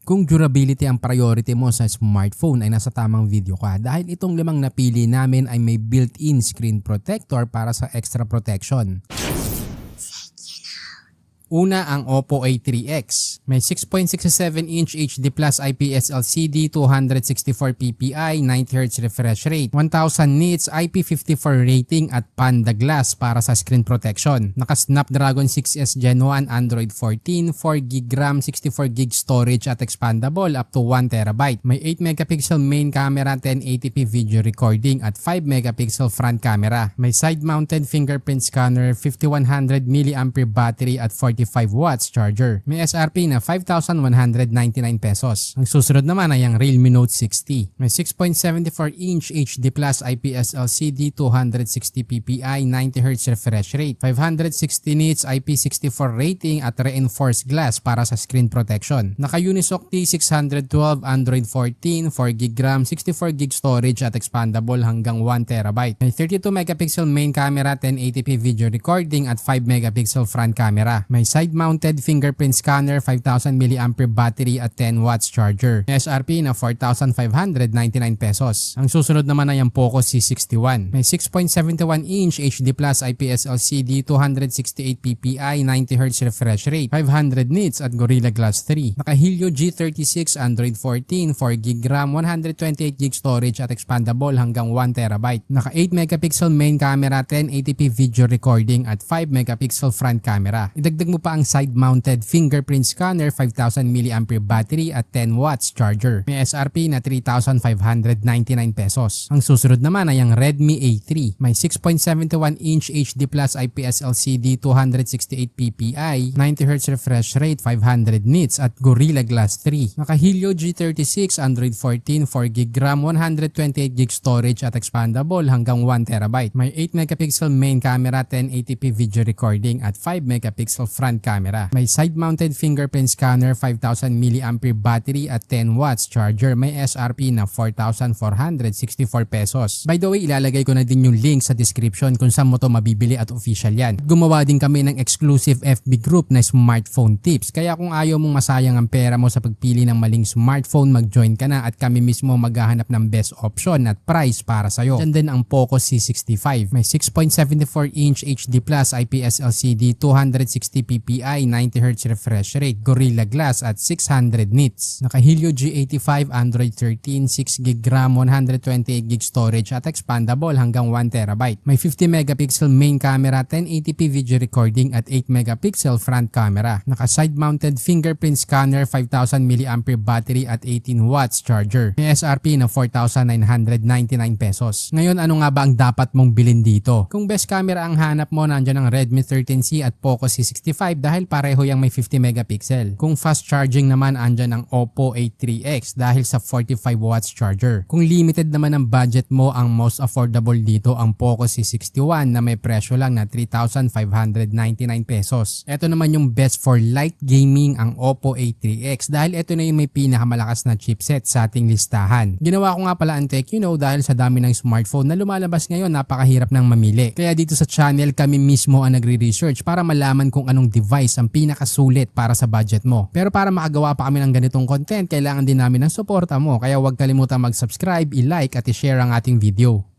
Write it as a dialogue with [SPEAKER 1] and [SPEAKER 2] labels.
[SPEAKER 1] Kung durability ang priority mo sa smartphone ay nasa tamang video ka dahil itong 5 napili namin ay may built-in screen protector para sa extra protection. Una ang Oppo A3X. May 6.67-inch HD Plus IPS LCD, 264 ppi, 90Hz refresh rate, 1000 nits, IP54 rating at Panda Glass para sa screen protection. Naka-Snapdragon 6S Gen 1, Android 14, 4GB RAM, 64GB storage at expandable up to 1TB. May 8MP main camera, 1080p video recording at 5MP front camera. May side-mounted fingerprint scanner, 5100 mAh battery at 45 watts charger. May SRP na 5,199 pesos. Ang susunod naman ay ang Realme Note 60. May 6.74-inch HD Plus IPS LCD, 260 ppi, 90Hz refresh rate, 560 nits, IP64 rating at reinforced glass para sa screen protection. Naka-Unisoc T612, Android 14, 4GB RAM, 64GB storage at expandable hanggang 1TB. May 32MP main camera, 1080p video recording at 5MP front camera. May side-mounted fingerprint scanner, 5,000 mAh battery at 10 watts charger. May SRP na 4,599 pesos. Ang susunod naman ay ang Poco C61. May 6.71-inch HD Plus IPS LCD, 268 ppi, 90Hz refresh rate, 500 nits at Gorilla Glass 3. Naka-Helio G36, Android 14, 4GB RAM, 128GB storage at expandable hanggang 1TB. Naka-8MP main camera, 1080p video recording at 5MP front camera. Idagdag mo pa ang side-mounted fingerprint scanner, 5,000 mAh battery at 10 watts charger. May SRP na 3,599 pesos. Ang susunod naman ay ang Redmi A3. May 6.71-inch HD Plus IPS LCD, 268 ppi, 90Hz refresh rate, 500 nits at Gorilla Glass 3. Naka-Helio G36, Android 14, 4GB RAM, 128GB storage at expandable hanggang 1TB. May 8MP main camera, 1080p video recording at 5MP front camera. May side-mounted fingerprint scanner, 5,000 mAh battery at 10 watts charger. May SRP na 4,464 pesos. By the way, ilalagay ko na din yung link sa description kung saan mo to mabibili at official yan. Gumawa din kami ng exclusive FB group na smartphone tips. Kaya kung ayaw mong masayang ang pera mo sa pagpili ng maling smartphone, mag-join ka na at kami mismo maghahanap ng best option at price para sa'yo. Diyan din ang Poco C65. May 6.74-inch HD Plus IPS LCD, 260 ppi, 90Hz refresh rate, Gorilla Glass at 600 nits. Naka-Helio G85, Android 13, 6GB RAM, 128GB storage at expandable hanggang 1TB. May 50MP main camera, 1080p video recording at 8MP front camera. Naka-side-mounted fingerprint scanner, 5,000 mAh battery at 18 watts charger. May SRP na 4,999 pesos. Ngayon, ano nga ba ang dapat mong bilhin dito? Kung best camera ang hanap mo, nandiyan ang Redmi 13C at Poco C65 dahil pareho yung may 50MP. Kung fast charging naman, andyan ang Oppo A3X dahil sa 45 watts charger. Kung limited naman ang budget mo, ang most affordable dito ang Poco C61 na may presyo lang na 3,599 pesos. Ito naman yung best for light gaming, ang Oppo A3X dahil ito na yung may pinakamalakas na chipset sa ating listahan. Ginawa ko nga pala ang Tech dahil sa dami ng smartphone na lumalabas ngayon, napakahirap nang mamili. Kaya dito sa channel, kami mismo ang nagre-research para malaman kung anong device ang pinakasulit para sa budget mo. Pero para makagawa pa kami ng ganitong content, kailangan din namin ng suporta mo. Kaya huwag kalimutan mag-subscribe, i-like at i-share ang ating video.